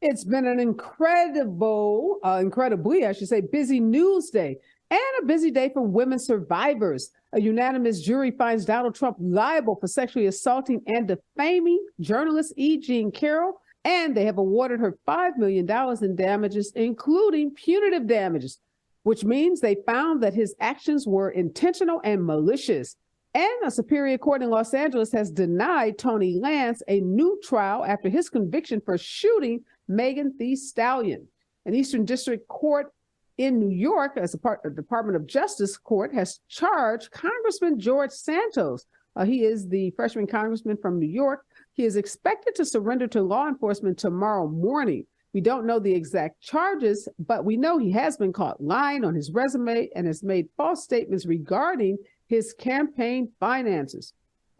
It's been an incredibly, I should say, busy news day and a busy day for women survivors. A unanimous jury finds Donald Trump liable for sexually assaulting and defaming journalist E. Jean Carroll, and they have awarded her $5 million in damages, including punitive damages, which means they found that his actions were intentional and malicious. And a superior court in Los Angeles has denied Tony Lance a new trial after his conviction for shooting Megan Thee Stallion. An Eastern District Court in New York, as a part of the Department of Justice Court, has charged Congressman George Santos. He is the freshman congressman from New York. He is expected to surrender to law enforcement tomorrow morning. We don't know the exact charges, but we know he has been caught lying on his resume and has made false statements regarding his campaign finances.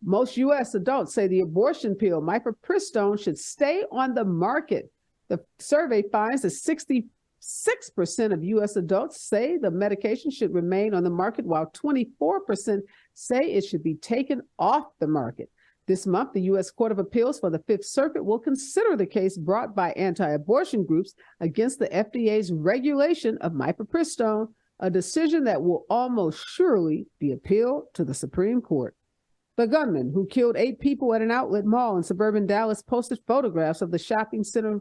Most U.S. adults say the abortion pill, mifepristone, should stay on the market. The survey finds that 66% of U.S. adults say the medication should remain on the market, while 24% say it should be taken off the market. This month, the U.S. Court of Appeals for the Fifth Circuit will consider the case brought by anti-abortion groups against the FDA's regulation of mifepristone, a decision that will almost surely be appealed to the Supreme Court. The gunman who killed 8 people at an outlet mall in suburban Dallas posted photographs of the shopping center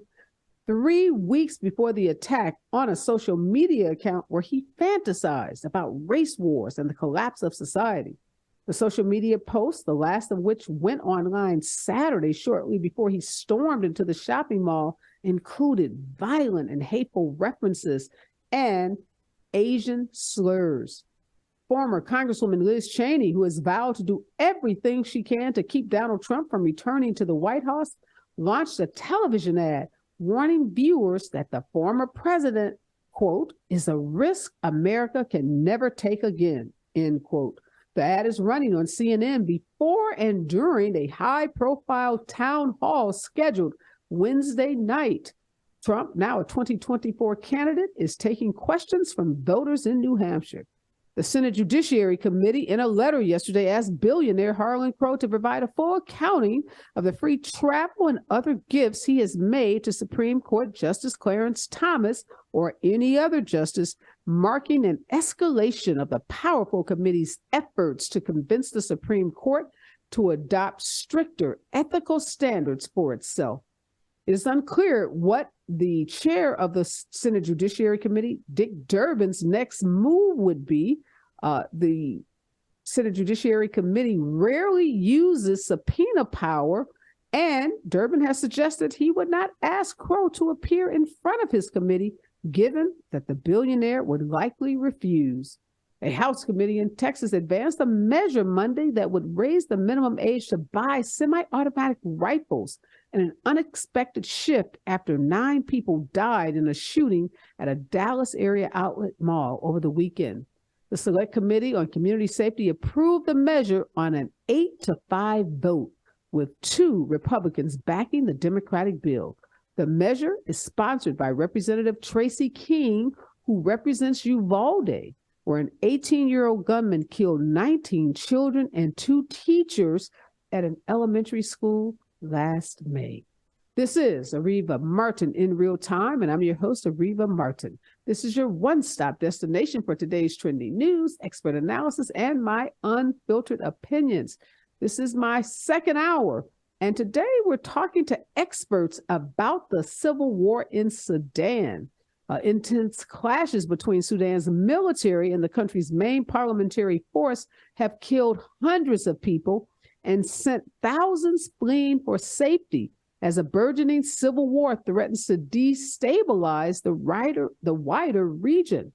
3 weeks before the attack on a social media account where he fantasized about race wars and the collapse of society. The social media post, the last of which went online Saturday shortly before he stormed into the shopping mall, included violent and hateful references and Asian slurs. Former Congresswoman Liz Cheney, who has vowed to do everything she can to keep Donald Trump from returning to the White House, launched a television ad warning viewers that the former president, quote, is a risk America can never take again, end quote. The ad is running on CNN before and during a high-profile town hall scheduled Wednesday night. Trump, now a 2024 candidate, is taking questions from voters in New Hampshire. The Senate Judiciary Committee, in a letter yesterday, asked billionaire Harlan Crow to provide a full accounting of the free travel and other gifts he has made to Supreme Court Justice Clarence Thomas or any other justice, marking an escalation of the powerful committee's efforts to convince the Supreme Court to adopt stricter ethical standards for itself. It is unclear what the chair of the Senate Judiciary Committee, Dick Durbin's next move would be. The Senate Judiciary Committee rarely uses subpoena power, and Durbin has suggested he would not ask Crow to appear in front of his committee, given that the billionaire would likely refuse. A House committee in Texas advanced a measure Monday that would raise the minimum age to buy semi-automatic rifles, in an unexpected shift after 9 people died in a shooting at a Dallas area outlet mall over the weekend. The Select Committee on Community Safety approved the measure on an 8-5 vote, with 2 Republicans backing the Democratic bill. The measure is sponsored by Representative Tracy King, who represents Uvalde, where an 18-year-old gunman killed 19 children and 2 teachers at an elementary school last May. This is Areva Martin in real time, and I'm your host, Areva Martin. This is your one-stop destination for today's trending news, expert analysis, and my unfiltered opinions. This is my second hour, and today we're talking to experts about the civil war in Sudan. Intense clashes between Sudan's military and the country's main parliamentary force have killed hundreds of people and sent thousands fleeing for safety as a burgeoning civil war threatens to destabilize the wider region.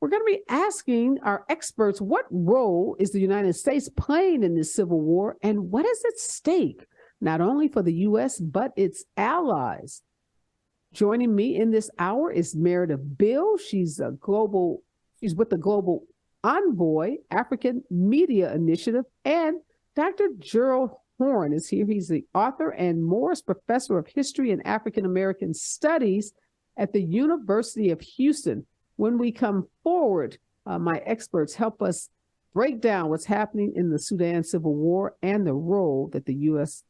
We're going to be asking our experts, what role is the United States playing in this civil war, and what is at stake, not only for the U.S., but its allies? Joining me in this hour is Meredith Beal. She's with the Global Envoy African Media Initiative, and Dr. Gerald Horne is here. He's the author and Morris Professor of History and African American Studies at the University of Houston. When we come forward, my experts help us break down what's happening in the Sudan Civil War and the role that the U.S.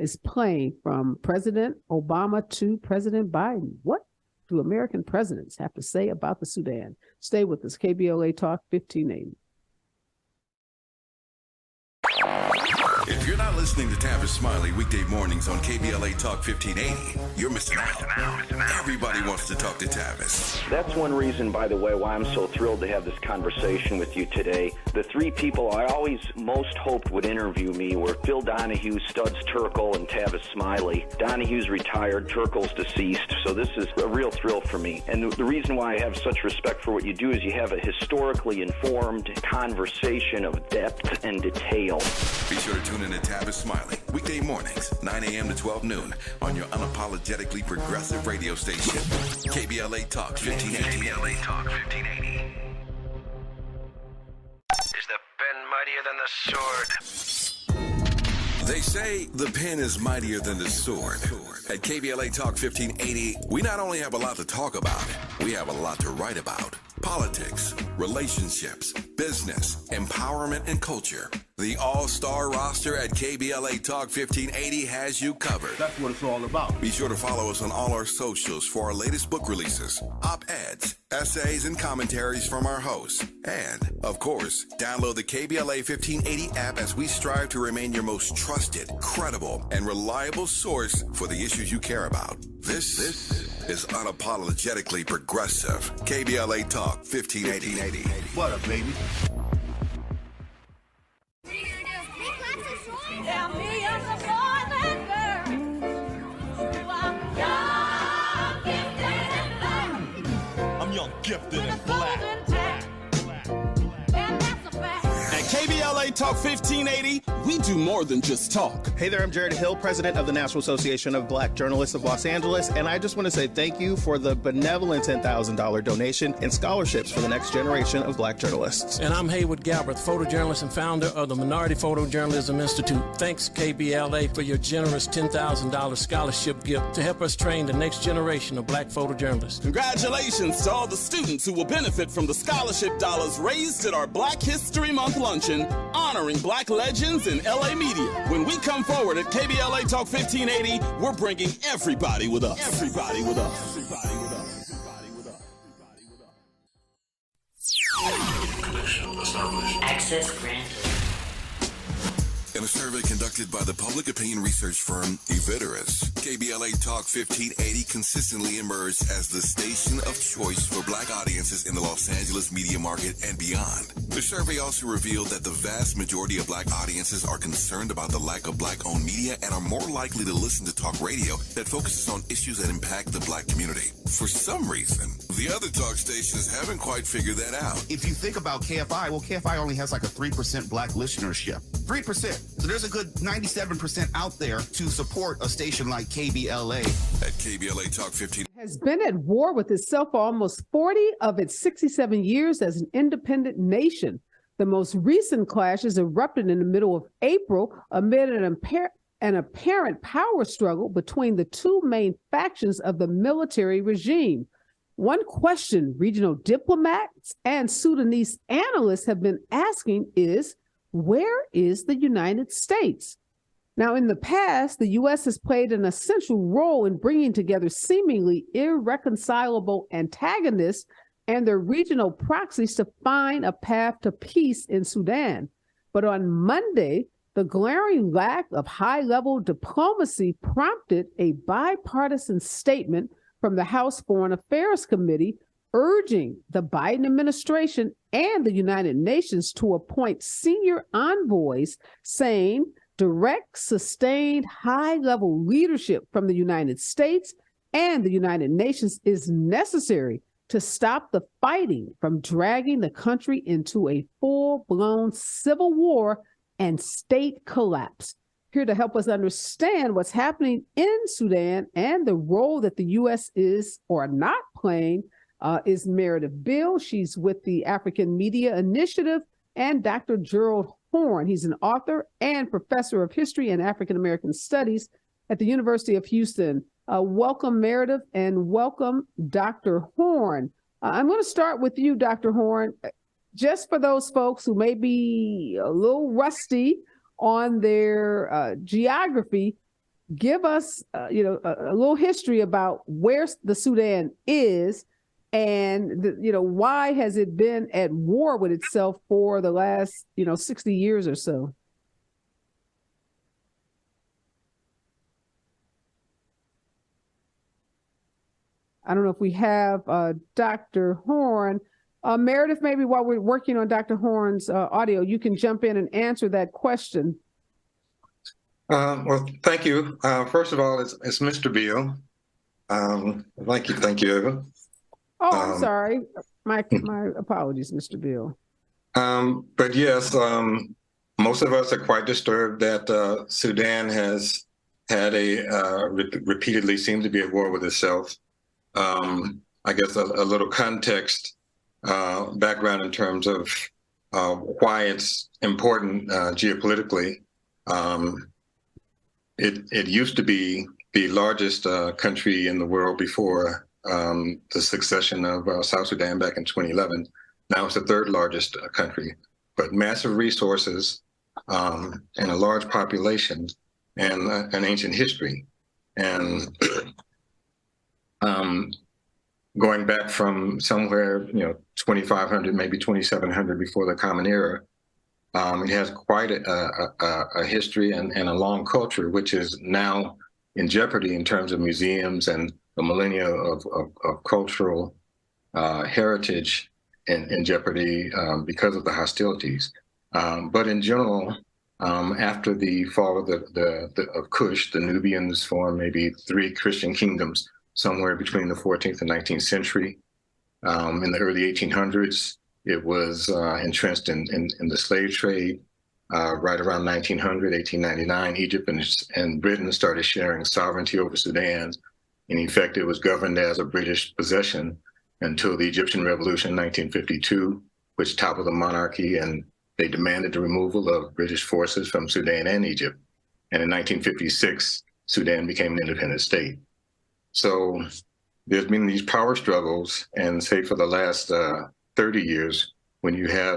is playing from President Obama to President Biden. What do American presidents have to say about the Sudan? Stay with us. KBLA Talk 1580. If you're not listening to Tavis Smiley weekday mornings on KBLA Talk 1580, you're missing out. Everybody wants to talk to Tavis. That's one reason, by the way, why I'm so thrilled to have this conversation with you today. The three people I always most hoped would interview me were Phil Donahue, Studs Terkel, and Tavis Smiley. Donahue's retired, Terkel's deceased, so this is a real thrill for me. And the reason why I have such respect for what you do is you have a historically informed conversation of depth and detail. Be sure to tune in to Tavis Smiley weekday mornings, 9 a.m. to 12 noon on your unapologetically progressive radio station, KBLA Talk 1580. KBLA Talk 1580. Is the pen mightier than the sword? They say the pen is mightier than the sword. At KBLA Talk 1580, we not only have a lot to talk about, we have a lot to write about. Politics, relationships, business, empowerment, and culture. The all-star roster at KBLA Talk 1580 has you covered. That's what it's all about. Be sure to follow us on all our socials for our latest book releases, op-eds, essays, and commentaries from our hosts. And, of course, download the KBLA 1580 app as we strive to remain your most trusted, credible, and reliable source for the issues you care about. This is unapologetically progressive. KBLA Talk 1580. What up, baby? Tell me I'm the boy that girl. I'm young, gifted, and black. And that's a fact. At KBLA Talk 1580, we do more than just talk. Hey there, I'm Jared Hill, president of the National Association of Black Journalists of Los Angeles, and I just want to say thank you for the benevolent $10,000 donation and scholarships for the next generation of black journalists. And I'm Haywood Galbraith, photojournalist and founder of the Minority Photojournalism Institute. Thanks, KBLA, for your generous $10,000 scholarship gift to help us train the next generation of black photojournalists. Congratulations to all the students who will benefit from the scholarship dollars raised at our Black History Month luncheon, honoring black legends in LA media. When we come forward at KBLA Talk 1580, we're bringing everybody with us. Everybody with us. Everybody with us. Everybody with us. Connection established. Access granted. In a survey conducted by the public opinion research firm Eviderus, KBLA Talk 1580 consistently emerged as the station of choice for black audiences in the Los Angeles media market and beyond. The survey also revealed that the vast majority of black audiences are concerned about the lack of black-owned media and are more likely to listen to talk radio that focuses on issues that impact the black community. For some reason, the other talk stations haven't quite figured that out. If you think about KFI, well, KFI only has like a 3% black listenership. 3%. So there's a good 97% out there to support a station like KBLA. At KBLA Talk 15 has been at war with itself for almost 40 of its 67 years as an independent nation. The most recent clashes erupted in the middle of April amid an apparent power struggle between the two main factions of the military regime. One question regional diplomats and Sudanese analysts have been asking is, where is the United States? Now, in the past, the U.S. has played an essential role in bringing together seemingly irreconcilable antagonists and their regional proxies to find a path to peace in Sudan. But on Monday, the glaring lack of high-level diplomacy prompted a bipartisan statement from the House Foreign Affairs Committee urging the Biden administration and the United Nations to appoint senior envoys, saying direct, sustained, high-level leadership from the United States and the United Nations is necessary to stop the fighting from dragging the country into a full-blown civil war and state collapse. Here to help us understand what's happening in Sudan and the role that the U.S. is or not playing is Meredith Beal. She's with the African Media Initiative, and Dr. Gerald Horne. He's an author and professor of history and African American studies at the University of Houston. Welcome, Meredith, and welcome, Dr. Horne. I'm going to start with you, Dr. Horne. Just for those folks who may be a little rusty on their geography, give us, a little history about where the Sudan is, and why has it been at war with itself for the last 60 years or so? I don't know if we have Dr. Horne. Meredith, maybe while we're working on Dr. Horne's audio, you can jump in and answer that question. Well, thank you. First of all, it's Mr. Beal. Thank you, Eva. Oh, I'm sorry. My apologies, Mr. Beal. But yes, most of us are quite disturbed that Sudan has had repeatedly seemed to be at war with itself. I guess a little context, background in terms of why it's important geopolitically. It used to be the largest country in the world before the succession of South Sudan back in 2011. Now it's the third largest country, but massive resources and a large population and an ancient history. And going back from somewhere, 2,500, maybe 2,700 before the Common Era, it has quite a history and a long culture, which is now in jeopardy in terms of museums and the millennia of cultural heritage in jeopardy because of the hostilities. But in general, after the fall of Kush, the Nubians formed maybe 3 Christian kingdoms somewhere between the 14th and 19th century. In the early 1800s, it was entrenched in the slave trade. Right around 1900, 1899, Egypt and Britain started sharing sovereignty over Sudan. In effect, it was governed as a British possession until the Egyptian Revolution in 1952, which toppled the monarchy, and they demanded the removal of British forces from Sudan and Egypt. And in 1956, Sudan became an independent state. So there's been these power struggles, and say for the last 30 years, when you had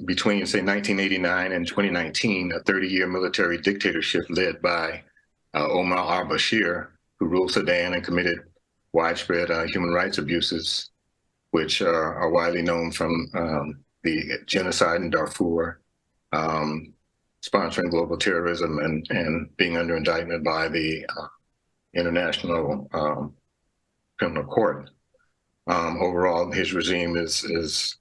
between, say, 1989 and 2019, a 30-year military dictatorship led by Omar al-Bashir, who ruled Sudan and committed widespread human rights abuses, which are widely known from the genocide in Darfur, sponsoring global terrorism, and being under indictment by the International Criminal Court. Overall, his regime is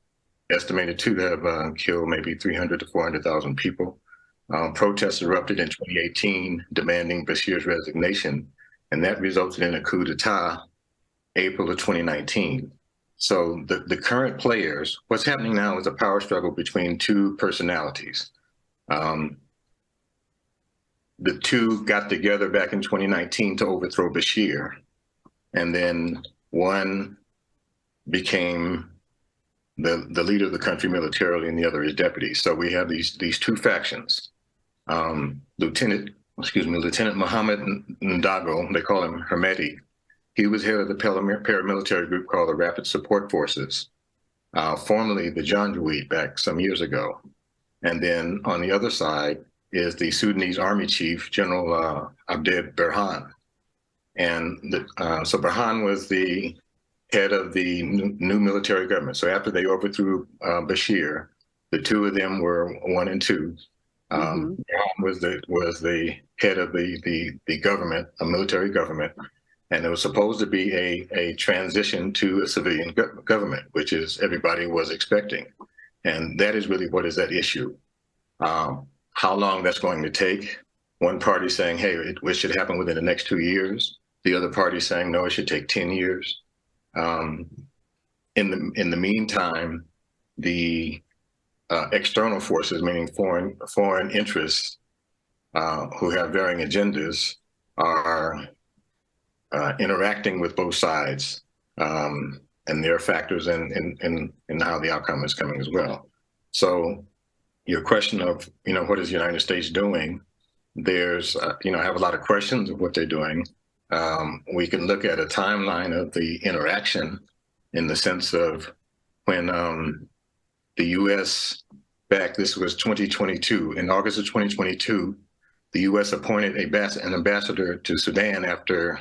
estimated to have killed maybe 300 to 400,000 people. Protests erupted in 2018 demanding Bashir's resignation, and that resulted in a coup d'etat April of 2019. So the current players, what's happening now is a power struggle between 2 personalities. The 2 got together back in 2019 to overthrow Bashir, and then one became the leader of the country militarily, and the other is deputy. So we have these 2 factions. Lieutenant Mohammed Ndago, they call him Hermeti. He was head of the paramilitary group called the Rapid Support Forces, formerly the Janjaweed back some years ago. And then on the other side is the Sudanese Army Chief, General Abdel Burhan. And so Burhan was the head of the new military government. So after they overthrew Bashir, the 2 of them were 1 and 2. Burhan was the head of the government, a military government, and it was supposed to be a transition to a civilian government, which is everybody was expecting. And that is really what is at issue. How long that's going to take? One party saying, hey, it should happen within the next 2 years. The other party saying, no, it should take 10 years. In the meantime, the external forces, meaning foreign interests, who have varying agendas, are interacting with both sides, and there are factors in how the outcome is coming as well. So your question of, what is the United States doing? There's, I have a lot of questions of what they're doing. We can look at a timeline of the interaction in the sense of when the U.S. this was 2022, in August of 2022, the U.S. appointed an ambassador to Sudan after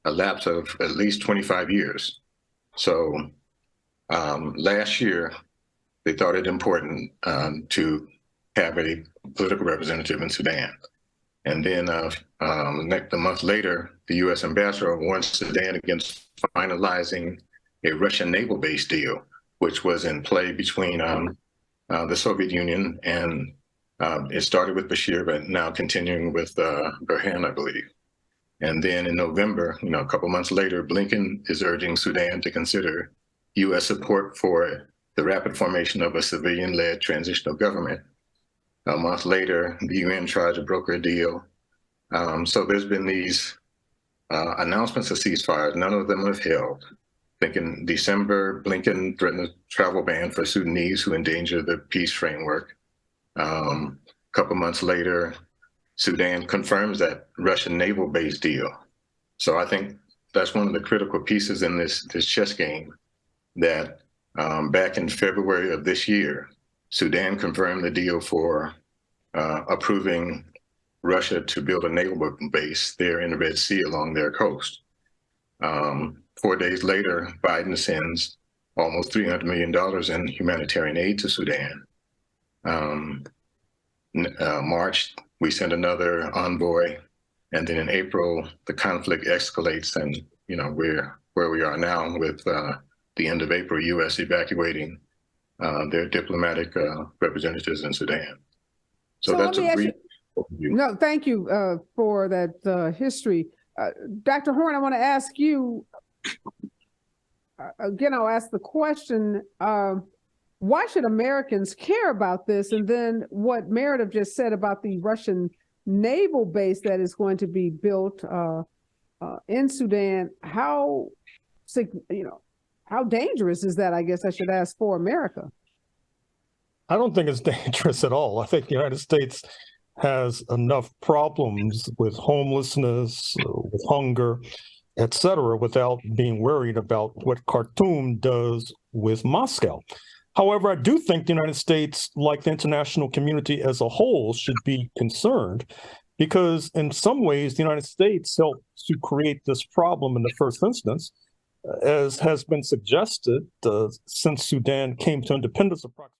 a lapse of at least 25 years. So last year, they thought it important to have a political representative in Sudan. And then a month later, the U.S. ambassador warned Sudan against finalizing a Russian naval-based deal, which was in play between the Soviet Union and it started with Bashir, but now continuing with Burhan, I believe. And then in November, a couple months later, Blinken is urging Sudan to consider U.S. support for the rapid formation of a civilian-led transitional government. A month later, the UN tried to broker a deal. So there's been these announcements of ceasefires. None of them have held. I think in December, Blinken threatened a travel ban for Sudanese who endanger the peace framework. A couple months later, Sudan confirms that Russian naval-based deal. So I think that's one of the critical pieces in this chess game, that back in February of this year, Sudan confirmed the deal for approving Russia to build a naval base there in the Red Sea along their coast. 4 days later, Biden sends almost $300 million in humanitarian aid to Sudan. March, we send another envoy, and then in April, the conflict escalates, and we're where we are now with the end of April, U.S. evacuating their diplomatic representatives in Sudan. So that's a brief overview. No, thank you for that history. Dr. Horne, I want to ask you, again, I'll ask the question, why should Americans care about this? And then what Meredith just said about the Russian naval base that is going to be built in Sudan, how dangerous is that, I guess I should ask, for America? I don't think it's dangerous at all. I think the United States has enough problems with homelessness, with hunger, et cetera, without being worried about what Khartoum does with Moscow. However, I do think the United States, like the international community as a whole, should be concerned, because in some ways, the United States helped to create this problem in the first instance, as has been suggested since Sudan came to independence approximately.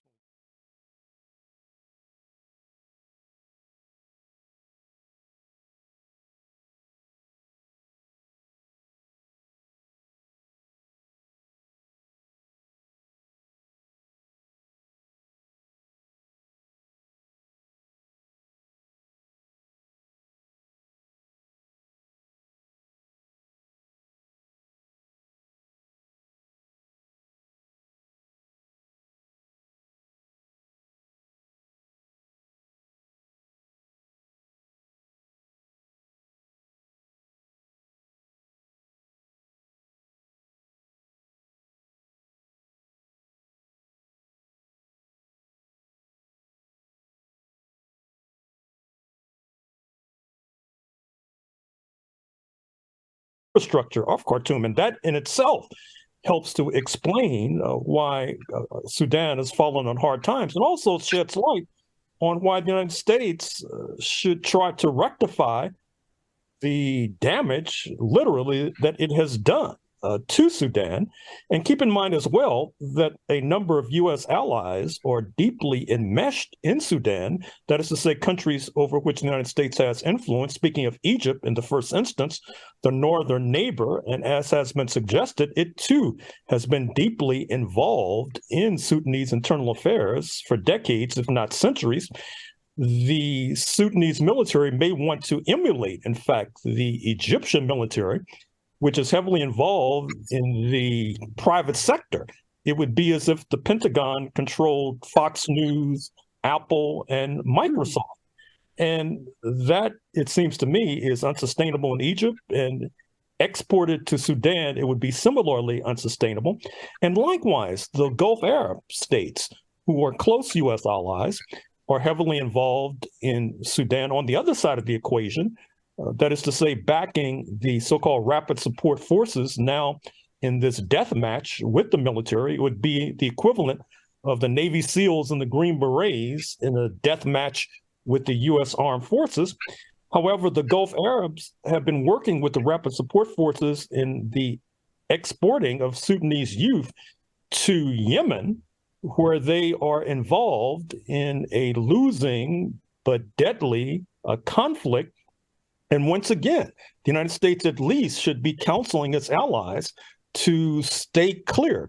Infrastructure of Khartoum, and that in itself helps to explain why Sudan has fallen on hard times, and also sheds light on why the United States should try to rectify the damage, literally, that it has done to Sudan. And keep in mind as well that a number of U.S. allies are deeply enmeshed in Sudan, that is to say, countries over which the United States has influence. Speaking of Egypt, in the first instance, the northern neighbor, and as has been suggested, it too has been deeply involved in Sudanese internal affairs for decades, if not centuries. The Sudanese military may want to emulate, in fact, the Egyptian military, which is heavily involved in the private sector. It would be as if the Pentagon controlled Fox News, Apple, and Microsoft. And that, it seems to me, is unsustainable in Egypt, and exported to Sudan, it would be similarly unsustainable. And likewise, the Gulf Arab states, who are close U.S. allies, are heavily involved in Sudan on the other side of the equation. That is to say, backing the so-called rapid support forces now in this death match with the military. It would be the equivalent of the Navy SEALs and the Green Berets in a death match with the U.S. armed forces. However, the Gulf Arabs have been working with the Rapid Support Forces in the exporting of Sudanese youth to Yemen, where they are involved in a losing but deadly conflict. And once again, the United States at least should be counseling its allies to steer clear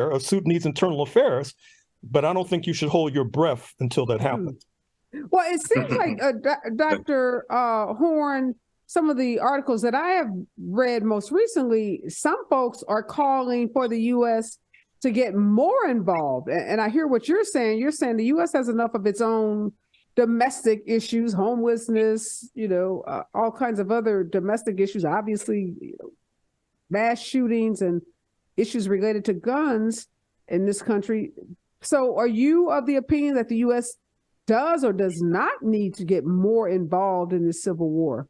of Sudanese internal affairs. But I don't think you should hold your breath until that happens. Well, it seems like Dr. Horne, some of the articles that I have read most recently, some folks are calling for the U.S. to get more involved. And I hear what you're saying. You're saying the U.S. has enough of its own domestic issues, homelessness, all kinds of other domestic issues, obviously, mass shootings and issues related to guns in this country. So are you of the opinion that the U.S. does or does not need to get more involved in this civil war?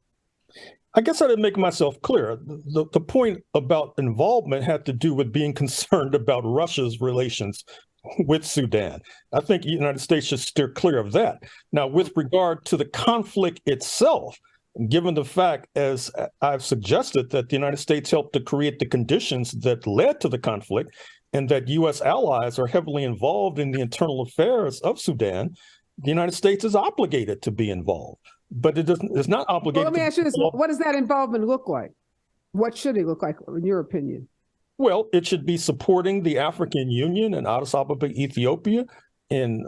I guess I didn't make myself clear. The point about involvement had to do with being concerned about Russia's relations with Sudan. I think the United States should steer clear of that. Now, with regard to the conflict itself, given the fact, as I've suggested, that the United States helped to create the conditions that led to the conflict, and that U.S. allies are heavily involved in the internal affairs of Sudan, the United States is obligated to be involved. But it's not obligated. Well, let me ask you this. What does that involvement look like? What should it look like, in your opinion? Well, it should be supporting the African Union and Addis Ababa, Ethiopia, in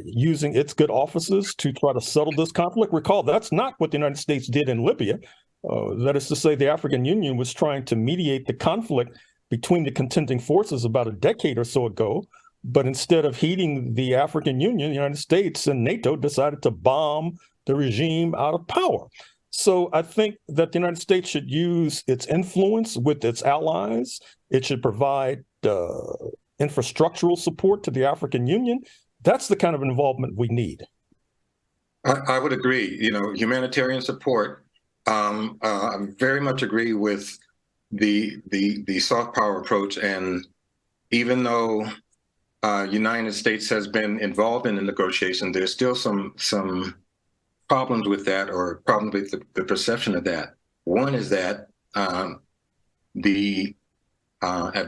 using its good offices to try to settle this conflict. Recall, that's not what the United States did in Libya. That is to say, the African Union was trying to mediate the conflict between the contending forces about a decade or so ago. But instead of heeding the African Union, the United States and NATO decided to bomb the regime out of power. So I think that the United States should use its influence with its allies. It should provide infrastructural support to the African Union. That's the kind of involvement we need. I would agree. Humanitarian support. I very much agree with the soft power approach. And even though United States has been involved in the negotiation, there's still some problems with that, or problems with the perception of that. One is that at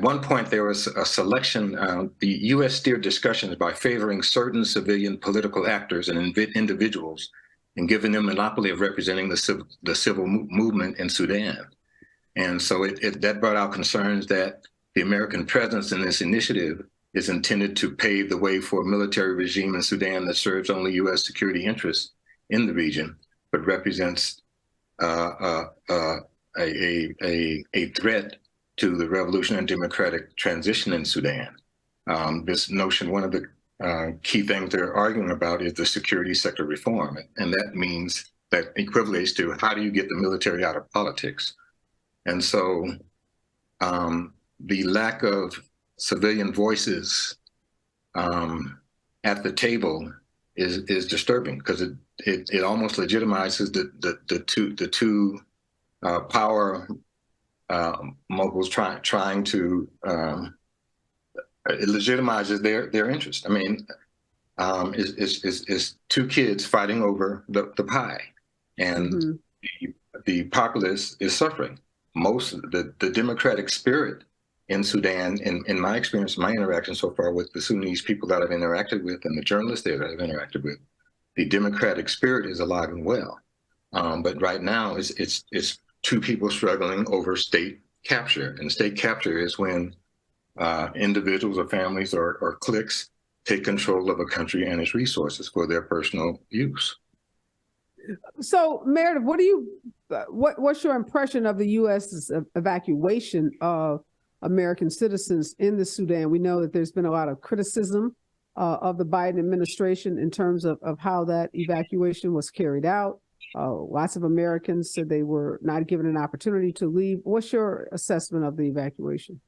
one point there was a selection, the U.S. steered discussions by favoring certain civilian political actors and individuals and giving them monopoly of representing the civil movement in Sudan. And so that brought out concerns that the American presence in this initiative is intended to pave the way for a military regime in Sudan that serves only U.S. security interests in the region, but represents a threat to the revolutionary and democratic transition in Sudan. This notion, one of the key things they're arguing about is the security sector reform. And that means that equivalates to how do you get the military out of politics? And so the lack of civilian voices at the table is disturbing, because it almost legitimizes the two power moguls trying to it legitimizes their interest. I mean, it's two kids fighting over the pie, and the populace is suffering. Most of the democratic spirit in Sudan, in my experience, my interaction so far with the Sudanese people that I've interacted with and the journalists there that I've interacted with, the democratic spirit is alive and well. But right now, it's two people struggling over state capture. And state capture is when individuals or families or cliques take control of a country and its resources for their personal use. So, Meredith, what's your impression of the U.S.'s evacuation of American citizens in the Sudan? We know that there's been a lot of criticism of the Biden administration in terms of how that evacuation was carried out. Lots of Americans said they were not given an opportunity to leave. What's your assessment of the evacuation?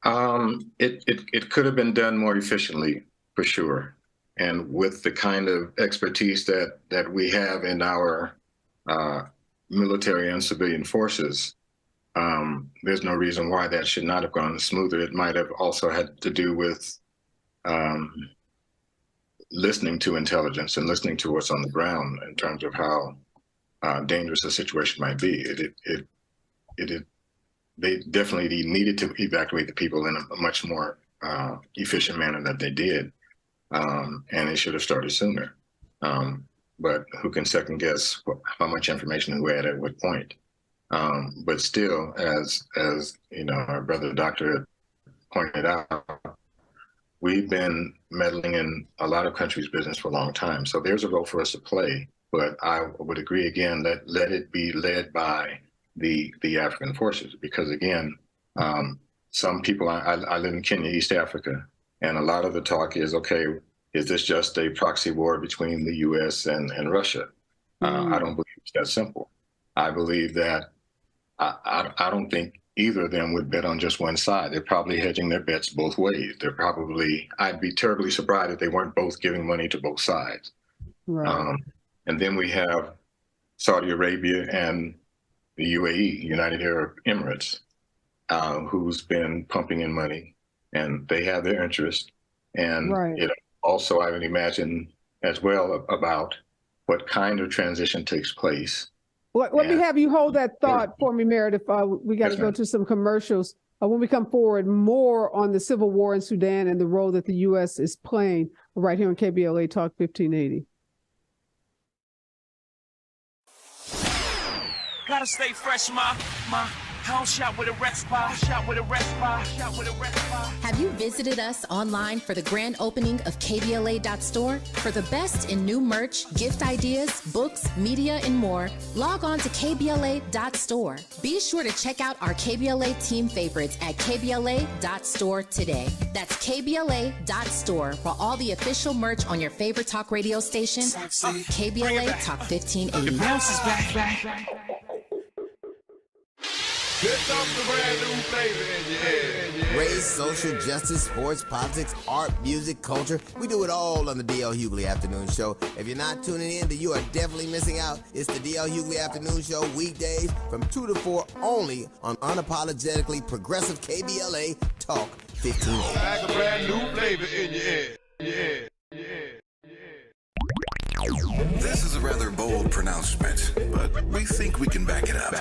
It could have been done more efficiently, for sure. And with the kind of expertise that we have in our military and civilian forces, there's no reason why that should not have gone smoother. It might have also had to do with listening to intelligence and listening to what's on the ground in terms of how dangerous the situation might be. They definitely needed to evacuate the people in a much more efficient manner than they did, and it should have started sooner. But who can second guess how much information who had at what point? But still, as you know, our brother Dr. pointed out, we've been meddling in a lot of countries' business for a long time. So there's a role for us to play. But I would agree again that let it be led by the African forces, because again, some people, I live in Kenya, East Africa, and a lot of the talk is, okay, is this just a proxy war between the U.S. and Russia? I don't believe it's that simple. I believe that I don't think either of them would bet on just one side. They're probably hedging their bets both ways. I'd be terribly surprised if they weren't both giving money to both sides. Right. And then we have Saudi Arabia and the UAE, United Arab Emirates, who's been pumping in money, and they have their interest. And it also, I would imagine as well, about what kind of transition takes place. Let me have you hold that thought for me, Meredith. We got to go to some commercials. When we come forward, more on the civil war in Sudan and the role that the U.S. is playing right here on KBLA Talk 1580. Gotta stay fresh, my house shot with a rest spot, Have you visited us online for the grand opening of KBLA.store? For the best in new merch, gift ideas, books, media, and more, log on to KBLA.store. Be sure to check out our KBLA team favorites at KBLA.store today. That's KBLA.store for all the official merch on your favorite talk radio station, KBLA Talk 1580. The bounce is back. Here comes the brand new flavor in your head. Race, social justice, sports, politics, art, music, culture. We do it all on the D.L. Hughley Afternoon Show. If you're not tuning in, then you are definitely missing out. It's the D.L. Hughley Afternoon Show, weekdays from 2 to 4 only on unapologetically progressive KBLA Talk 1580. Like a brand new flavor in your head. This is a rather bold pronouncement, but we think we can back it up.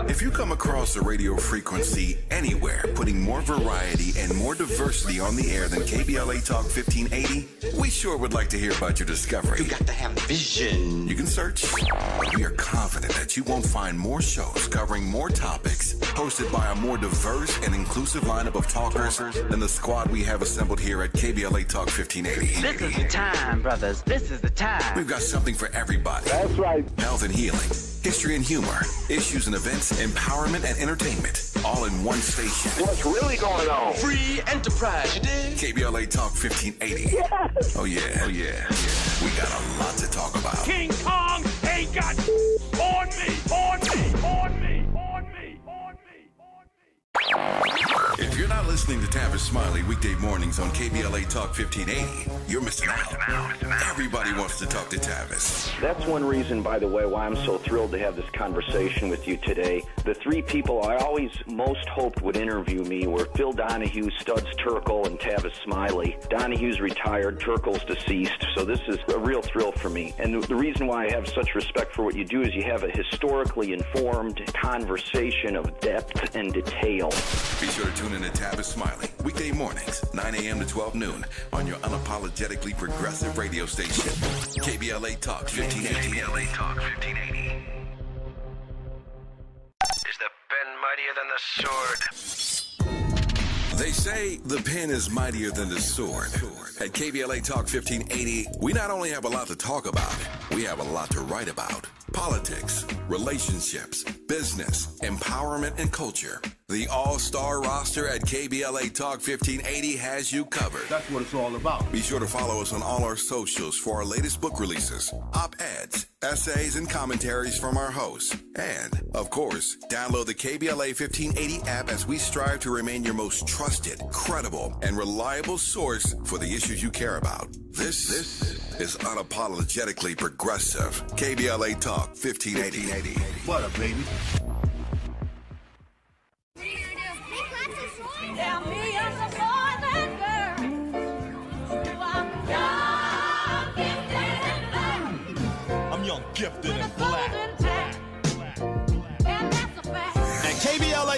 If you come across a radio frequency anywhere putting more variety and more diversity on the air than KBLA Talk 1580, we sure would like to hear about your discovery. You got to have vision. You can search, but we are confident that you won't find more shows covering more topics, hosted by a more diverse and inclusive lineup of talkers than the squad we have assembled here at KBLA Talk 1580. This is the time, brothers. This is the time. We've got something for everybody. That's right. Health and healing, history and humor, issues and events, empowerment and entertainment, all in one station. What's really going on? Free enterprise, you dig? KBLA Talk 1580. Yes. Oh yeah. We got a lot to talk about. King Kong ain't got on me. If you're not listening to Tavis Smiley weekday mornings on KBLA Talk 1580, you're missing out. Everybody wants to talk to Tavis. That's one reason, by the way, why I'm so thrilled to have this conversation with you today. The three people I always most hoped would interview me were Phil Donahue, Studs Terkel, and Tavis Smiley. Donahue's retired, Terkel's deceased, so this is a real thrill for me. And the reason why I have such respect for what you do is you have a historically informed conversation of depth and detail. Be sure to tune in to Tavis Smiley weekday mornings, 9 a.m. to 12 noon on your unapologetically progressive radio station, KBLA Talk 1580. KBLA Talk 1580. Is the pen mightier than the sword? They say the pen is mightier than the sword. At KBLA Talk 1580, we not only have a lot to talk about, we have a lot to write about. Politics, relationships, business, empowerment, and culture. The all-star roster at KBLA Talk 1580 has you covered. That's what it's all about. Be sure to follow us on all our socials for our latest book releases, op-eds, essays, and commentaries from our hosts. And, of course, download the KBLA 1580 app as we strive to remain your most trusted, credible, and reliable source for the issues you care about. This is unapologetically progressive. KBLA Talk 1580. What up, baby? Tell me I'm the boy that girl.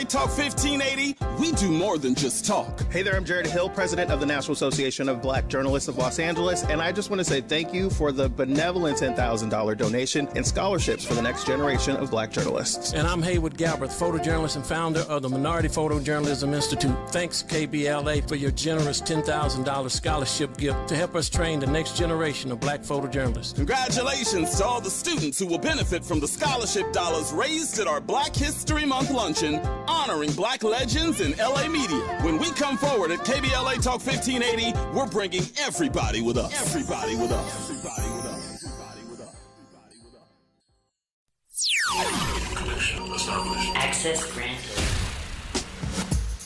Talk 1580, we do more than just talk. Hey there, I'm Jared Hill, president of the National Association of Black Journalists of Los Angeles, and I just want to say thank you for the benevolent $10,000 donation and scholarships for the next generation of black journalists. And I'm Haywood Galbraith, photojournalist and founder of the Minority Photojournalism Institute. Thanks, KBLA, for your generous $10,000 scholarship gift to help us train the next generation of black photojournalists. Congratulations to all the students who will benefit from the scholarship dollars raised at our Black History Month luncheon, honoring black legends in LA media. When we come forward at KBLA Talk 1580, we're bringing everybody with us. Everybody with us. Everybody with us. Everybody with us. Access granted.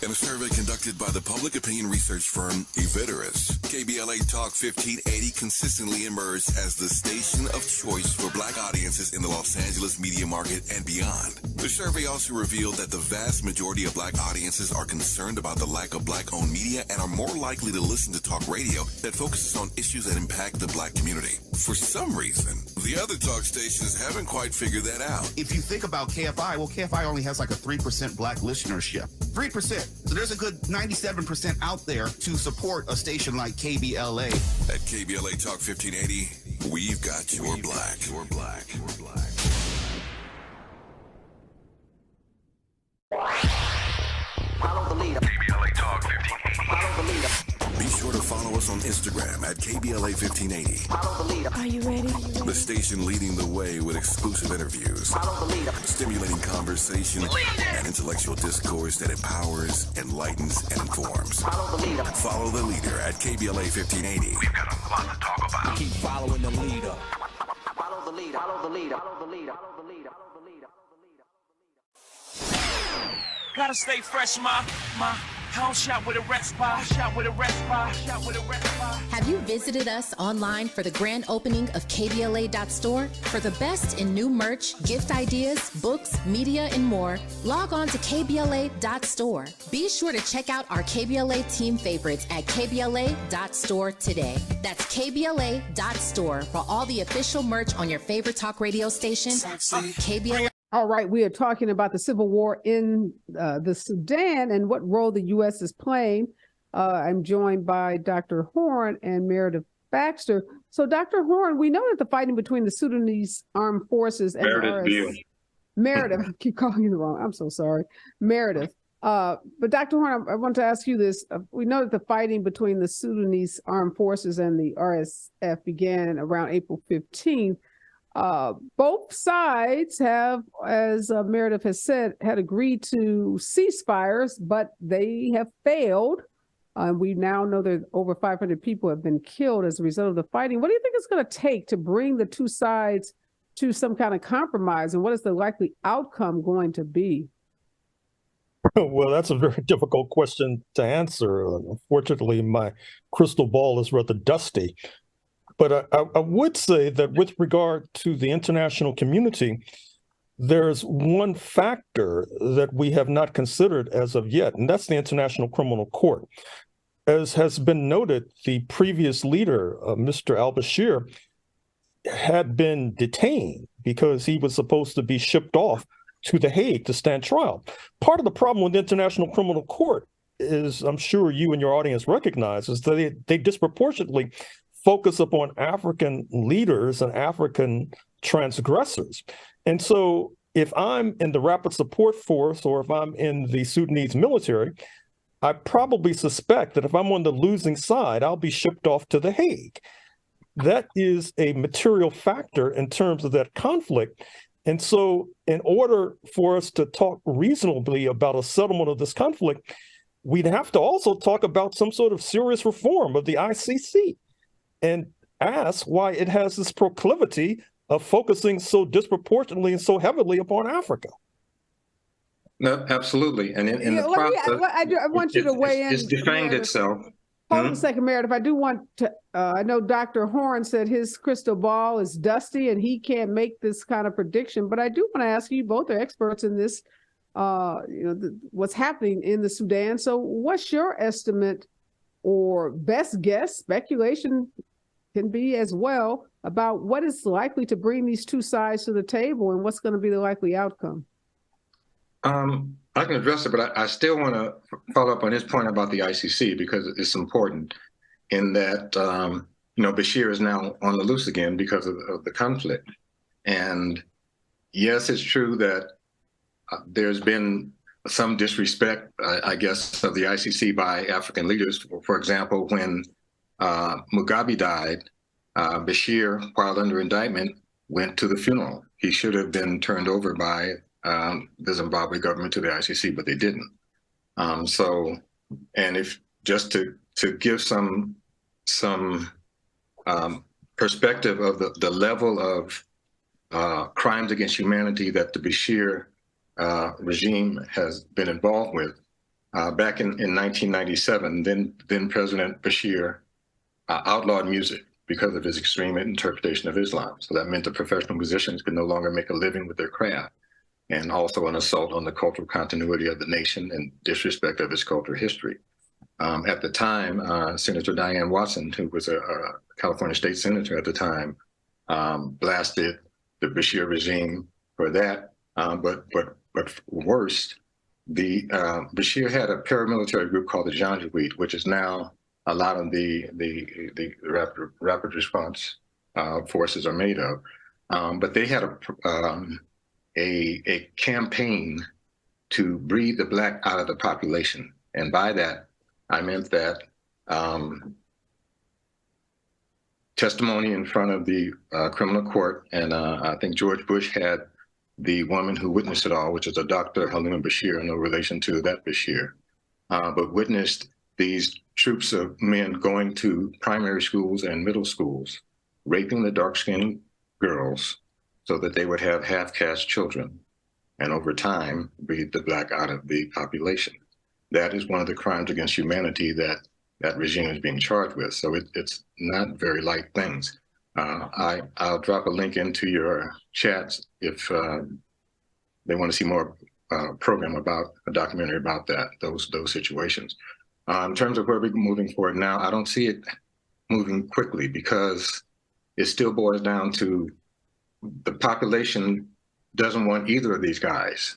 In a survey conducted by the public opinion research firm Eviderus, KBLA Talk 1580 consistently emerged as the station of choice for black audiences in the Los Angeles media market and beyond. The survey also revealed that the vast majority of black audiences are concerned about the lack of black-owned media and are more likely to listen to talk radio that focuses on issues that impact the black community. For some reason, the other talk stations haven't quite figured that out. If you think about KFI, well, KFI only has like a 3% black listenership. 3%. So there's a good 97% out there to support a station like KBLA. At KBLA Talk 1580, we've got your black. Your black. Your black. Follow the leader. KBLA Talk 1580. Follow the leader. Be sure to follow us on Instagram at KBLA 1580. Follow the leader. Are you ready? The station leading the way with exclusive interviews, Follow the leader. stimulating conversation, and intellectual discourse that empowers, enlightens, and informs. Follow the leader. Follow the leader at KBLA 1580. We've got a lot to talk about. Keep following the leader. Follow the leader. Follow the leader. Follow the leader. Follow the leader. Follow the leader. Gotta stay fresh, my house shot with a rest bar, shot with a rest bar, shot with a rest bar. Have you visited us online for the grand opening of KBLA.store? For the best in new merch, gift ideas, books, media, and more, log on to KBLA.store. Be sure to check out our KBLA team favorites at KBLA.store today. That's KBLA.store for all the official merch on your favorite talk radio station. KBLA. All right, we are talking about the civil war in the Sudan and what role the U.S. is playing. I'm joined by Dr. Horne and Meredith Baxter. So, Dr. Horne, we know that the fighting between the Sudanese armed forces and Meredith Beal. Meredith, I keep calling you the wrong. I'm so sorry, Meredith. But Dr. Horne, I want to ask you this. We know that the fighting between the Sudanese armed forces and the RSF began around April 15th. Both sides have, as Meredith has said, had agreed to ceasefires, but they have failed. We now know that over 500 people have been killed as a result of the fighting. What do you think it's going to take to bring the two sides to some kind of compromise, and what is the likely outcome going to be? Well, that's a very difficult question to answer. Unfortunately, my crystal ball is rather dusty. But I would say that with regard to the international community, there's one factor that we have not considered as of yet, and that's the International Criminal Court. As has been noted, the previous leader, Mr. al-Bashir, had been detained because he was supposed to be shipped off to The Hague to stand trial. Part of the problem with the International Criminal Court is, I'm sure you and your audience recognize, is that they disproportionately focus upon African leaders and African transgressors. And so if I'm in the Rapid Support Force or if I'm in the Sudanese military, I probably suspect that if I'm on the losing side, I'll be shipped off to The Hague. That is a material factor in terms of that conflict. And so in order for us to talk reasonably about a settlement of this conflict, we'd have to also talk about some sort of serious reform of the ICC. And ask why it has this proclivity of focusing so disproportionately and so heavily upon Africa. No, absolutely. And in the process, I want you to weigh in. It's defined itself. Hold on a second, Meredith. I do want to, I know Dr. Horne said his crystal ball is dusty and he can't make this kind of prediction, but I do want to ask you, both are experts in this, what's happening in the Sudan. So what's your estimate or best guess, speculation can be as well, about what is likely to bring these two sides to the table and what's going to be the likely outcome? I can address it, but I still want to follow up on his point about the ICC because it's important in that, Bashir is now on the loose again because of the conflict. And yes, it's true that there's been some disrespect, I guess, of the ICC by African leaders. For example, when Mugabe died, Bashir, while under indictment, went to the funeral. He should have been turned over by the Zimbabwe government to the ICC, but they didn't. And if just to give some perspective of the level of crimes against humanity that the Bashir regime has been involved with, back in 1997, then President Bashir outlawed music because of his extreme interpretation of Islam. So that meant the professional musicians could no longer make a living with their craft, and also an assault on the cultural continuity of the nation and disrespect of its cultural history. At the time, Senator Diane Watson, who was a California state senator at the time, blasted the Bashir regime for that. But worse, Bashir had a paramilitary group called the Janjaweed, which is now a lot of the rapid response forces are made of. But they had a campaign to breed the black out of the population. And by that, I meant that testimony in front of the criminal court, and I think George Bush had the woman who witnessed it all, which is a Dr. Halima Bashir, no relation to that Bashir, but witnessed these troops of men going to primary schools and middle schools, raping the dark-skinned girls so that they would have half-caste children, and over time, breed the black out of the population. That is one of the crimes against humanity that that regime is being charged with. So it's not very light things. I'll drop a link into your chats if they want to see more program about a documentary about those situations. In terms of where we're moving forward now, I don't see it moving quickly because it still boils down to the population doesn't want either of these guys.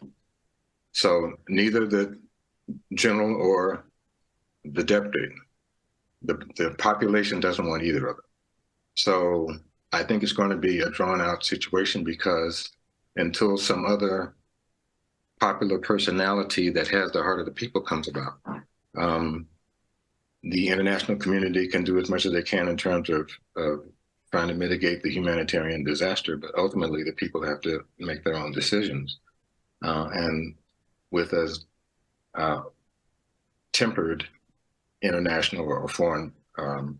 So neither the general or the deputy, the population doesn't want either of them. So I think it's going to be a drawn out situation because until some other popular personality that has the heart of the people comes about, the international community can do as much as they can in terms of trying to mitigate the humanitarian disaster, but ultimately the people have to make their own decisions. And with as tempered international or foreign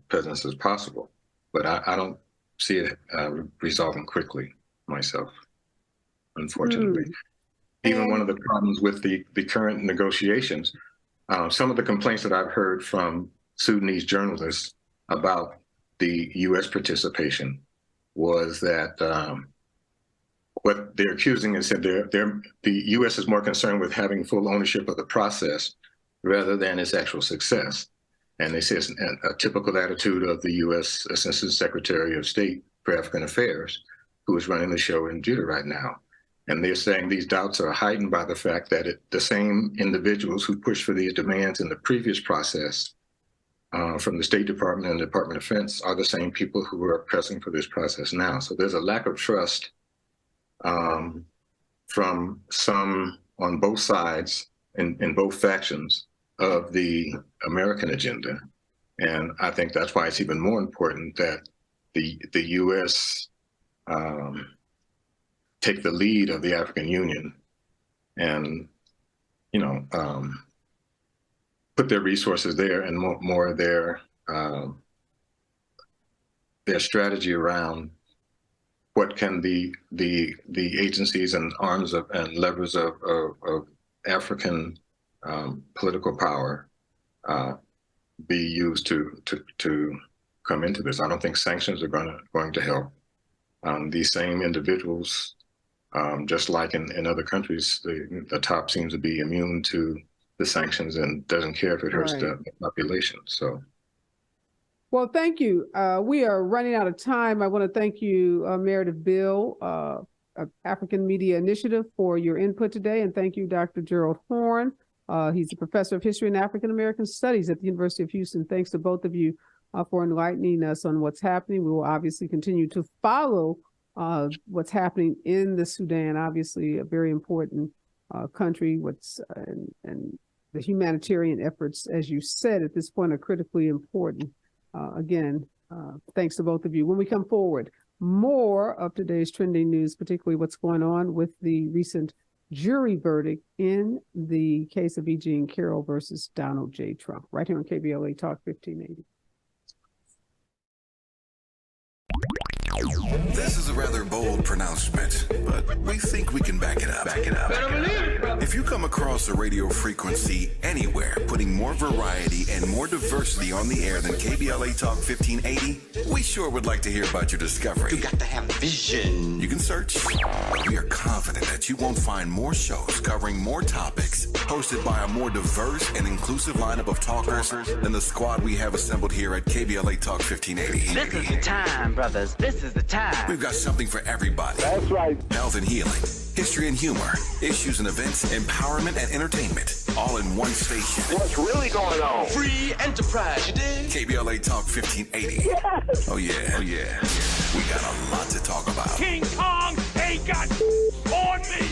presence as possible. But I don't see it resolving quickly myself, unfortunately. Even one of the problems with the current negotiations, some of the complaints that I've heard from Sudanese journalists about the U.S. participation was that what they're accusing is that the U.S. is more concerned with having full ownership of the process rather than its actual success. And they say it's a typical attitude of the U.S. Assistant Secretary of State for African Affairs, who is running the show in Judah right now. And they're saying these doubts are heightened by the fact that the same individuals who pushed for these demands in the previous process from the State Department and the Department of Defense are the same people who are pressing for this process now. So there's a lack of trust from some on both sides in both factions of the American agenda. And I think that's why it's even more important that the U.S. Take the lead of the African Union and, put their resources there and more of their strategy around what can the agencies and arms and levers of African political power be used to come into this. I don't think sanctions are going to help. These same individuals, just like in other countries, the top seems to be immune to the sanctions and doesn't care if it hurts the population. So. Well, thank you. We are running out of time. I want to thank you, Meredith Beal African Media Initiative for your input today. And thank you, Dr. Gerald Horne. He's a professor of history and African American studies at the University of Houston. Thanks to both of you for enlightening us on what's happening. We will obviously continue to follow what's happening in the Sudan, obviously a very important country. And the humanitarian efforts, as you said, at this point are critically important. Again, thanks to both of you. When we come forward, more of today's trending news, particularly what's going on with the recent jury verdict in the case of E. Jean Carroll versus Donald J. Trump, right here on KBLA Talk 1580. This is a rather bold pronouncement, but we think we can back it up. If you come across a radio frequency anywhere putting more variety and more diversity on the air than KBLA Talk 1580, we sure would like to hear about your discovery. You got to have vision. You can search. We are confident that you won't find more shows covering more topics, hosted by a more diverse and inclusive lineup of talkers than the squad we have assembled here at KBLA Talk 1580. This is the time, brothers. This is the time. We've got something for everybody. That's right. Health and healing, history and humor, issues and events, empowerment and entertainment, all in one station. What's really going on? Free enterprise, you dig? KBLA Talk 1580. Yes. Oh yeah. We got a lot to talk about. King Kong ain't got on me.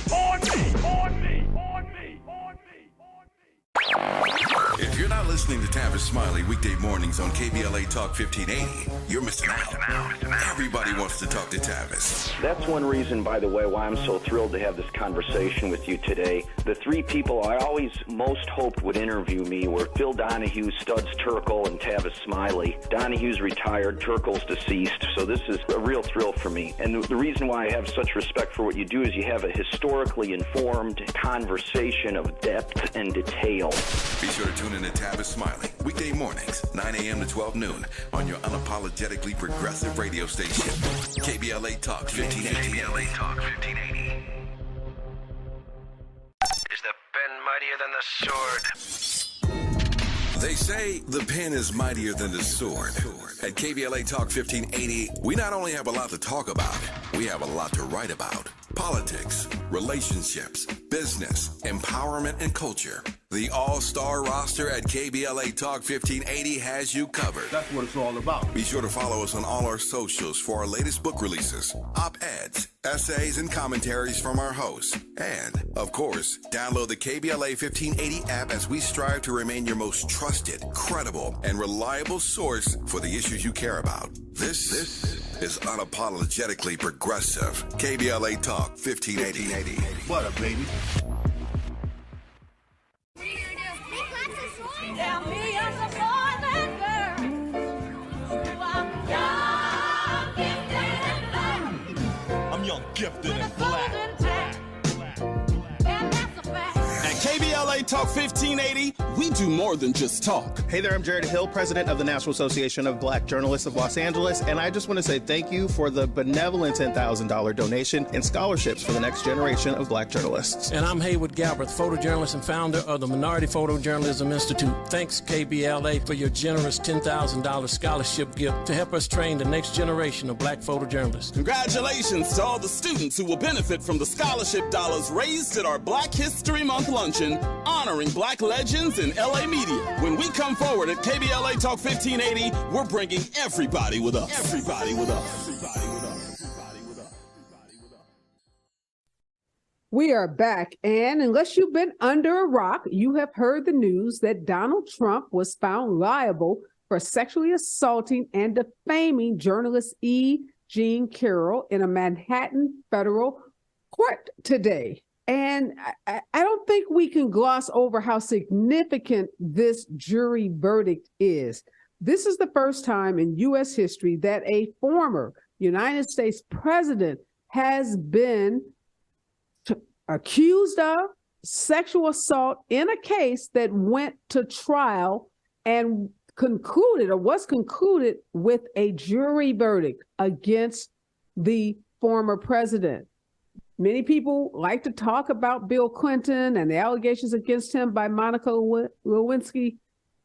If you're not listening to Tavis Smiley weekday mornings on KBLA Talk 1580, you're missing out. Everybody wants to talk to Tavis. That's one reason, by the way, why I'm so thrilled to have this conversation with you today. The three people I always most hoped would interview me were Phil Donahue, Studs Terkel, and Tavis Smiley. Donahue's retired, Terkel's deceased, so this is a real thrill for me. And the reason why I have such respect for what you do is you have a historically informed conversation of depth and detail. Be sure to tune in to Tavis Smiley weekday mornings, 9 a.m. to 12 noon on your unapologetically progressive radio station, KBLA Talk 1580. KBLA Talk 1580. Is the pen mightier than the sword? They say the pen is mightier than the sword. At KBLA Talk 1580, we not only have a lot to talk about, we have a lot to write about. Politics, relationships, business, empowerment, and culture. The all-star roster at KBLA Talk 1580 has you covered. That's what it's all about. Be sure to follow us on all our socials for our latest book releases, op-eds, essays, and commentaries from our hosts. And, of course, download the KBLA 1580 app as we strive to remain your most trusted, credible, and reliable source for the issues you care about. This is unapologetically progressive. KBLA Talk 1580. What up, baby? Tell me I'm the boy and girl who I'm young, gifted, and black. I'm young, gifted, and black. And that's a fact. At KBLA Talk 1580, we do more than just talk. Hey there, I'm Jared Hill, president of the National Association of Black Journalists of Los Angeles, and I just want to say thank you for the benevolent $10,000 donation in scholarships for the next generation of black journalists. And I'm Haywood Galbraith, photojournalist and founder of the Minority Photojournalism Institute. Thanks, KBLA, for your generous $10,000 scholarship gift to help us train the next generation of black photojournalists. Congratulations to all the students who will benefit from the scholarship dollars raised at our Black History Month luncheon, honoring black legends in LA media. When we come forward at KBLA Talk 1580, we're bringing everybody with us. Everybody with us. Everybody with us. Everybody with us. Everybody with us. We are back, and unless you've been under a rock, you have heard the news that Donald Trump was found liable for sexually assaulting and defaming journalist E. Jean Carroll in a Manhattan federal court today. And I don't think we can gloss over how significant this jury verdict is. This is the first time in U.S. history that a former United States president has been accused of sexual assault in a case that went to trial and was concluded with a jury verdict against the former president. Many people like to talk about Bill Clinton and the allegations against him by Monica Lewinsky.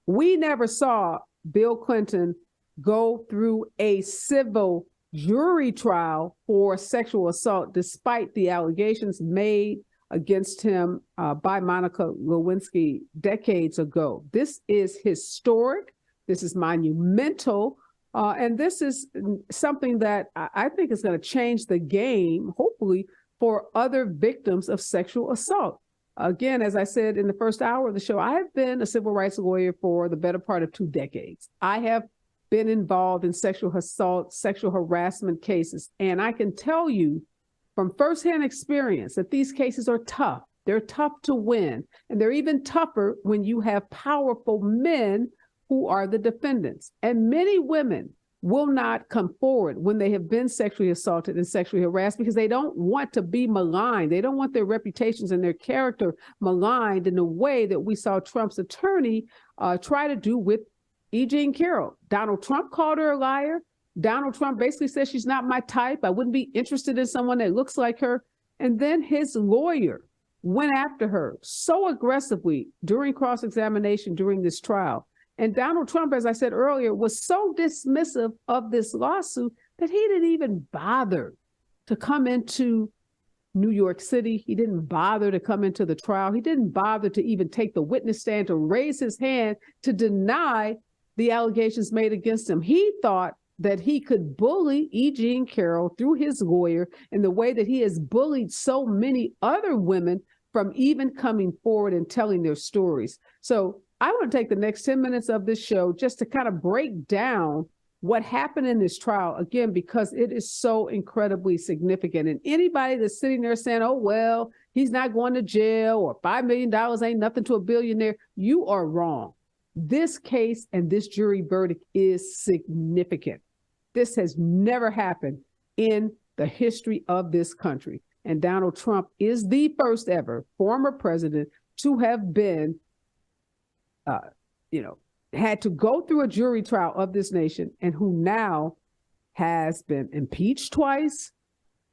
We never saw Bill Clinton go through a civil jury trial for sexual assault, despite the allegations made against him by Monica Lewinsky decades ago. This is historic. This is monumental. And this is something that I think is going to change the game, hopefully, for other victims of sexual assault. Again, as I said in the first hour of the show, I have been a civil rights lawyer for the better part of 2 decades. I have been involved in sexual assault, sexual harassment cases, and I can tell you from firsthand experience that these cases are tough. They're tough to win, and they're even tougher when you have powerful men who are the defendants. And many women will not come forward when they have been sexually assaulted and sexually harassed because they don't want to be maligned. They don't want their reputations and their character maligned in the way that we saw Trump's attorney try to do with E. Jean Carroll. Donald Trump called her a liar. Donald Trump basically said she's not my type. I wouldn't be interested in someone that looks like her. And then his lawyer went after her so aggressively during cross-examination during this trial. And Donald Trump, as I said earlier, was so dismissive of this lawsuit that he didn't even bother to come into New York City. He didn't bother to come into the trial. He didn't bother to even take the witness stand to raise his hand to deny the allegations made against him. He thought that he could bully E. Jean Carroll through his lawyer in the way that he has bullied so many other women from even coming forward and telling their stories. So I want to take the next 10 minutes of this show just to kind of break down what happened in this trial, again, because it is so incredibly significant. And anybody that's sitting there saying, oh, well, he's not going to jail or $5 million ain't nothing to a billionaire, you are wrong. This case and this jury verdict is significant. This has never happened in the history of this country. And Donald Trump is the first ever former president to have been, had to go through a jury trial of this nation and who now has been impeached twice,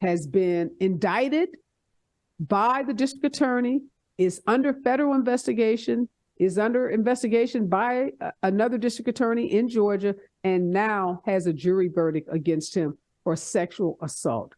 has been indicted by the district attorney, is under federal investigation, is under investigation by another district attorney in Georgia, and now has a jury verdict against him for sexual assault.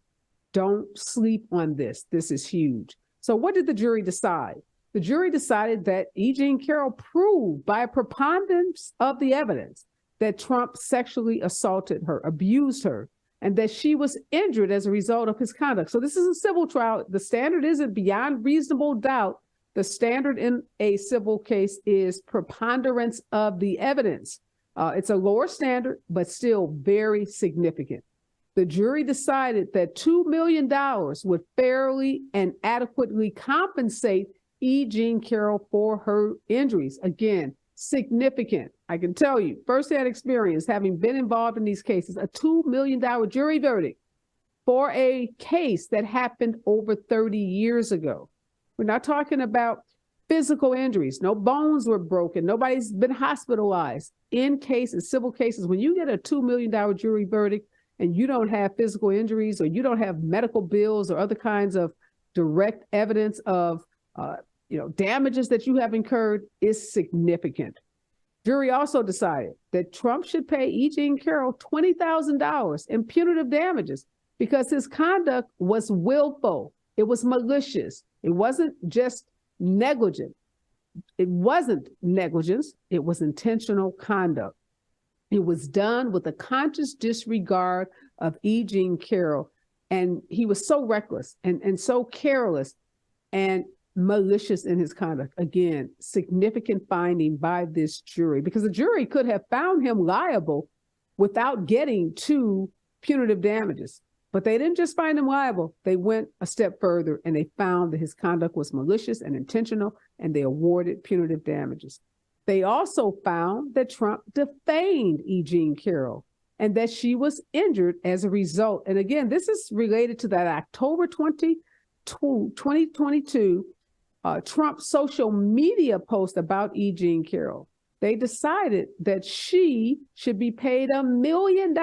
Don't sleep on this. This is huge. So what did the jury decide? The jury decided that E. Jean Carroll proved by a preponderance of the evidence that Trump sexually assaulted her, abused her, and that she was injured as a result of his conduct. So this is a civil trial. The standard isn't beyond reasonable doubt. The standard in a civil case is preponderance of the evidence. It's a lower standard, but still very significant. The jury decided that $2 million would fairly and adequately compensate E. Jean Carroll for her injuries. Again, significant. I can tell you, firsthand experience, having been involved in these cases, a $2 million jury verdict for a case that happened over 30 years ago. We're not talking about physical injuries. No bones were broken. Nobody's been hospitalized. In cases, civil cases, when you get a $2 million jury verdict and you don't have physical injuries or you don't have medical bills or other kinds of direct evidence of damages that you have incurred, is significant. Jury also decided that Trump should pay E. Jean Carroll $20,000 in punitive damages because his conduct was willful. It was malicious. It wasn't just negligent. It wasn't negligence. It was intentional conduct. It was done with a conscious disregard of E. Jean Carroll. And he was so reckless and so careless and malicious in his conduct. Again, significant finding by this jury, because the jury could have found him liable without getting to punitive damages. But they didn't just find him liable. They went a step further and they found that his conduct was malicious and intentional, and they awarded punitive damages. They also found that Trump defamed E. Jean Carroll and that she was injured as a result. And again, this is related to that October 2022 Trump social media post about E. Jean Carroll. They decided that she should be paid $1 million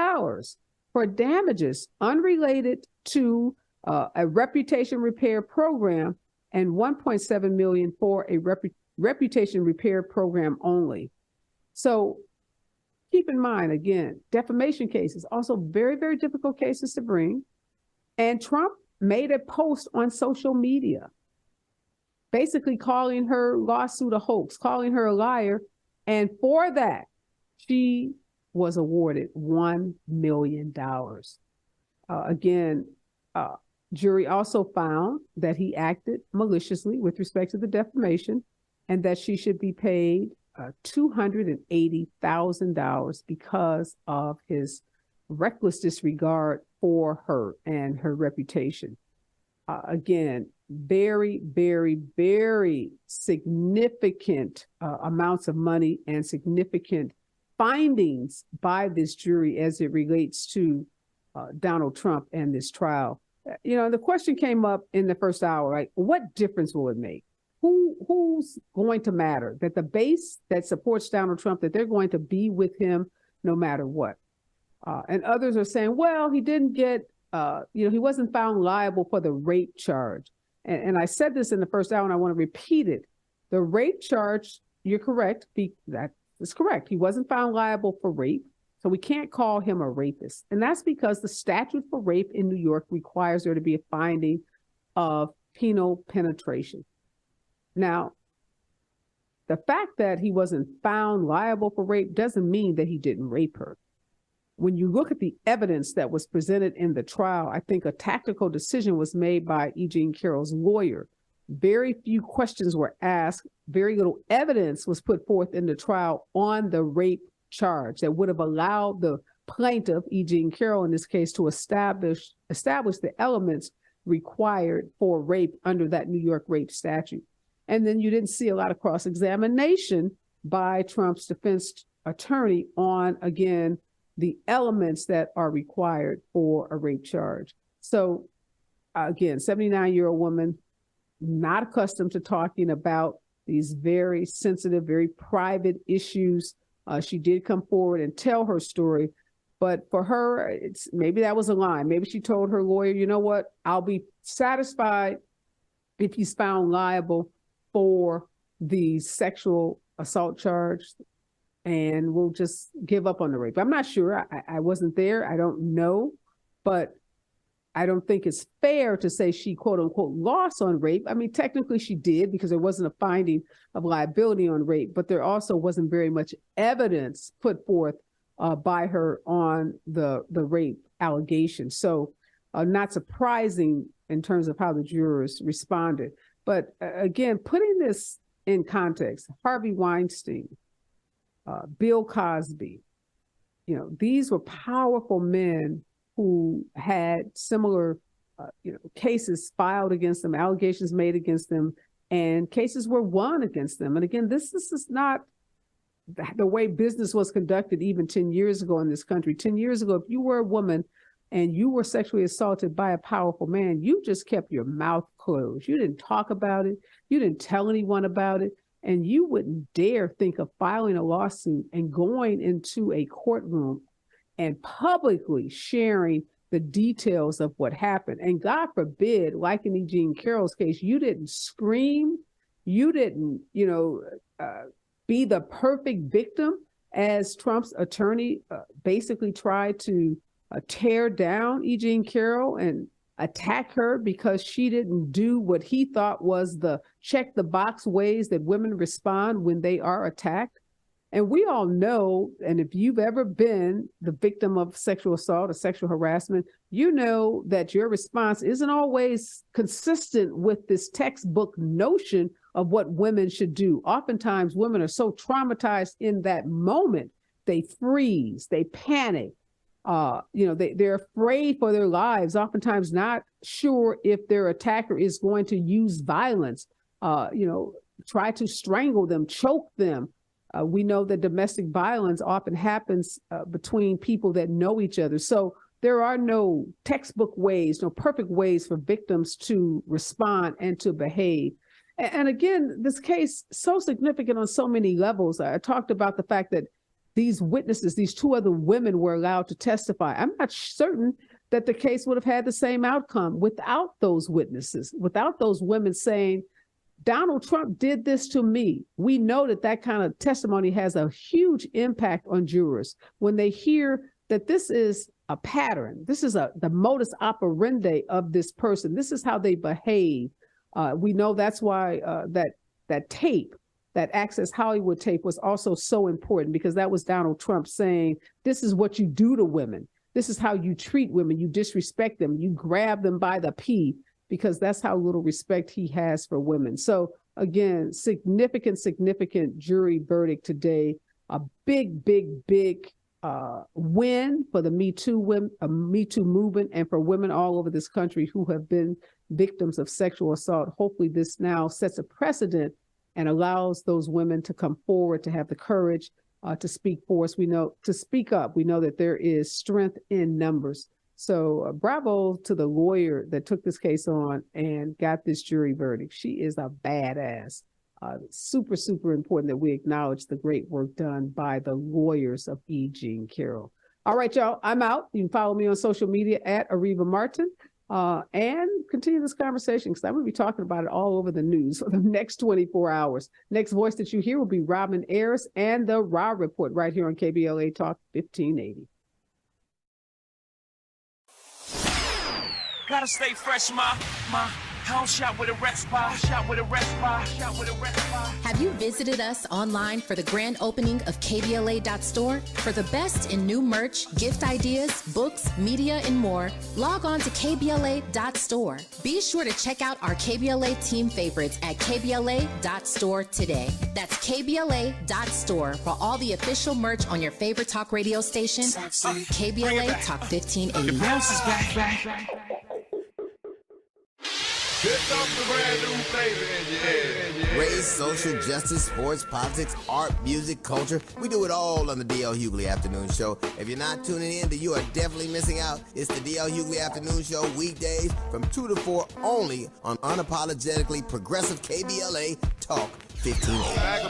for damages unrelated to a reputation repair program and $1.7 million for a reputation repair program only. So keep in mind, again, defamation cases, also very, very difficult cases to bring. And Trump made a post on social media, basically calling her lawsuit a hoax, calling her a liar. And for that, she was awarded $1 million. Jury also found that he acted maliciously with respect to the defamation and that she should be paid $280,000 because of his reckless disregard for her and her reputation. Again, very, very, very significant amounts of money and significant findings by this jury as it relates to Donald Trump and this trial. You know, the question came up in the first hour, right? What difference will it make? Who's going to matter? That the base that supports Donald Trump, that they're going to be with him no matter what. And others are saying, well, he didn't get, he wasn't found liable for the rape charge. And I said this in the first hour, and I want to repeat it. The rape charge, you're correct. That is correct. He wasn't found liable for rape. So we can't call him a rapist. And that's because the statute for rape in New York requires there to be a finding of penal penetration. Now, the fact that he wasn't found liable for rape doesn't mean that he didn't rape her. When you look at the evidence that was presented in the trial, I think a tactical decision was made by E. Jean Carroll's lawyer. Very few questions were asked. Very little evidence was put forth in the trial on the rape charge that would have allowed the plaintiff, E. Jean Carroll in this case, to establish the elements required for rape under that New York rape statute. And then you didn't see a lot of cross-examination by Trump's defense attorney on, again, the elements that are required for a rape charge. So again, 79-year-old woman, not accustomed to talking about these very sensitive, very private issues. She did come forward and tell her story, but for her, maybe that was a line. Maybe she told her lawyer, you know what, I'll be satisfied if he's found liable for the sexual assault charge, and we'll just give up on the rape. I'm not sure. I wasn't there. I don't know, but I don't think it's fair to say she, quote unquote, lost on rape. I mean, technically she did because there wasn't a finding of liability on rape, but there also wasn't very much evidence put forth by her on the rape allegation. So not surprising in terms of how the jurors responded. But again, putting this in context, Harvey Weinstein, Bill Cosby, these were powerful men who had similar, cases filed against them, allegations made against them, and cases were won against them. And again, this is not the way business was conducted even 10 years ago in this country. 10 years ago, if you were a woman and you were sexually assaulted by a powerful man, you just kept your mouth closed. You didn't talk about it. You didn't tell anyone about it. And you wouldn't dare think of filing a lawsuit and going into a courtroom and publicly sharing the details of what happened. And God forbid, like in E. Jean Carroll's case, you didn't scream. You didn't, be the perfect victim, as Trump's attorney basically tried to tear down E. Jean Carroll and attack her because she didn't do what he thought was the check the box ways that women respond when they are attacked. And we all know, and if you've ever been the victim of sexual assault or sexual harassment, you know that your response isn't always consistent with this textbook notion of what women should do. Oftentimes, women are so traumatized in that moment, they freeze, they panic. They're afraid for their lives, oftentimes not sure if their attacker is going to use violence, try to strangle them, choke them. We know that domestic violence often happens between people that know each other. So there are no textbook ways, no perfect ways for victims to respond and to behave. And again, this case so significant on so many levels. I talked about the fact that these witnesses, these two other women, were allowed to testify. I'm not certain that the case would have had the same outcome without those witnesses, without those women saying, Donald Trump did this to me. We know that that kind of testimony has a huge impact on jurors when they hear that this is a pattern. This is the modus operandi of this person. This is how they behave. We know that's why that tape, that Access Hollywood tape, was also so important, because that was Donald Trump saying, this is what you do to women. This is how you treat women. You disrespect them. You grab them by the pee, because that's how little respect he has for women. So again, significant jury verdict today. A big win for the Me Too movement and for women all over this country who have been victims of sexual assault. Hopefully this now sets a precedent and allows those women to come forward, to have the courage to speak for us. To speak up. We know that there is strength in numbers. So bravo to the lawyer that took this case on and got this jury verdict. She is a badass. Super important that we acknowledge the great work done by the lawyers of E. Jean Carroll. All right, y'all, I'm out. You can follow me on social media at Areva Martin and continue this conversation, because I'm going to be talking about it all over the news for the next 24 hours. Next voice that you hear will be Robin Ayers and the Raw Report right here on KBLA Talk 1580. Gotta stay fresh, my house shot with a rest bar, shot with a rest bar, shot with a rest bar. Have you visited us online for the grand opening of KBLA.store? For the best in new merch, gift ideas, books, media, and more, log on to KBLA.store. Be sure to check out our KBLA team favorites at KBLA.store today. That's KBLA.store for all the official merch on your favorite talk radio station, KBLA Talk 1580. The bounce is back. Race, social justice, sports, politics, art, music, culture. We do it all on the D.L. Hughley Afternoon Show. If you're not tuning in, then you are definitely missing out. It's the D.L. Hughley Afternoon Show, weekdays from 2 to 4 only on unapologetically progressive KBLA Talk 1580.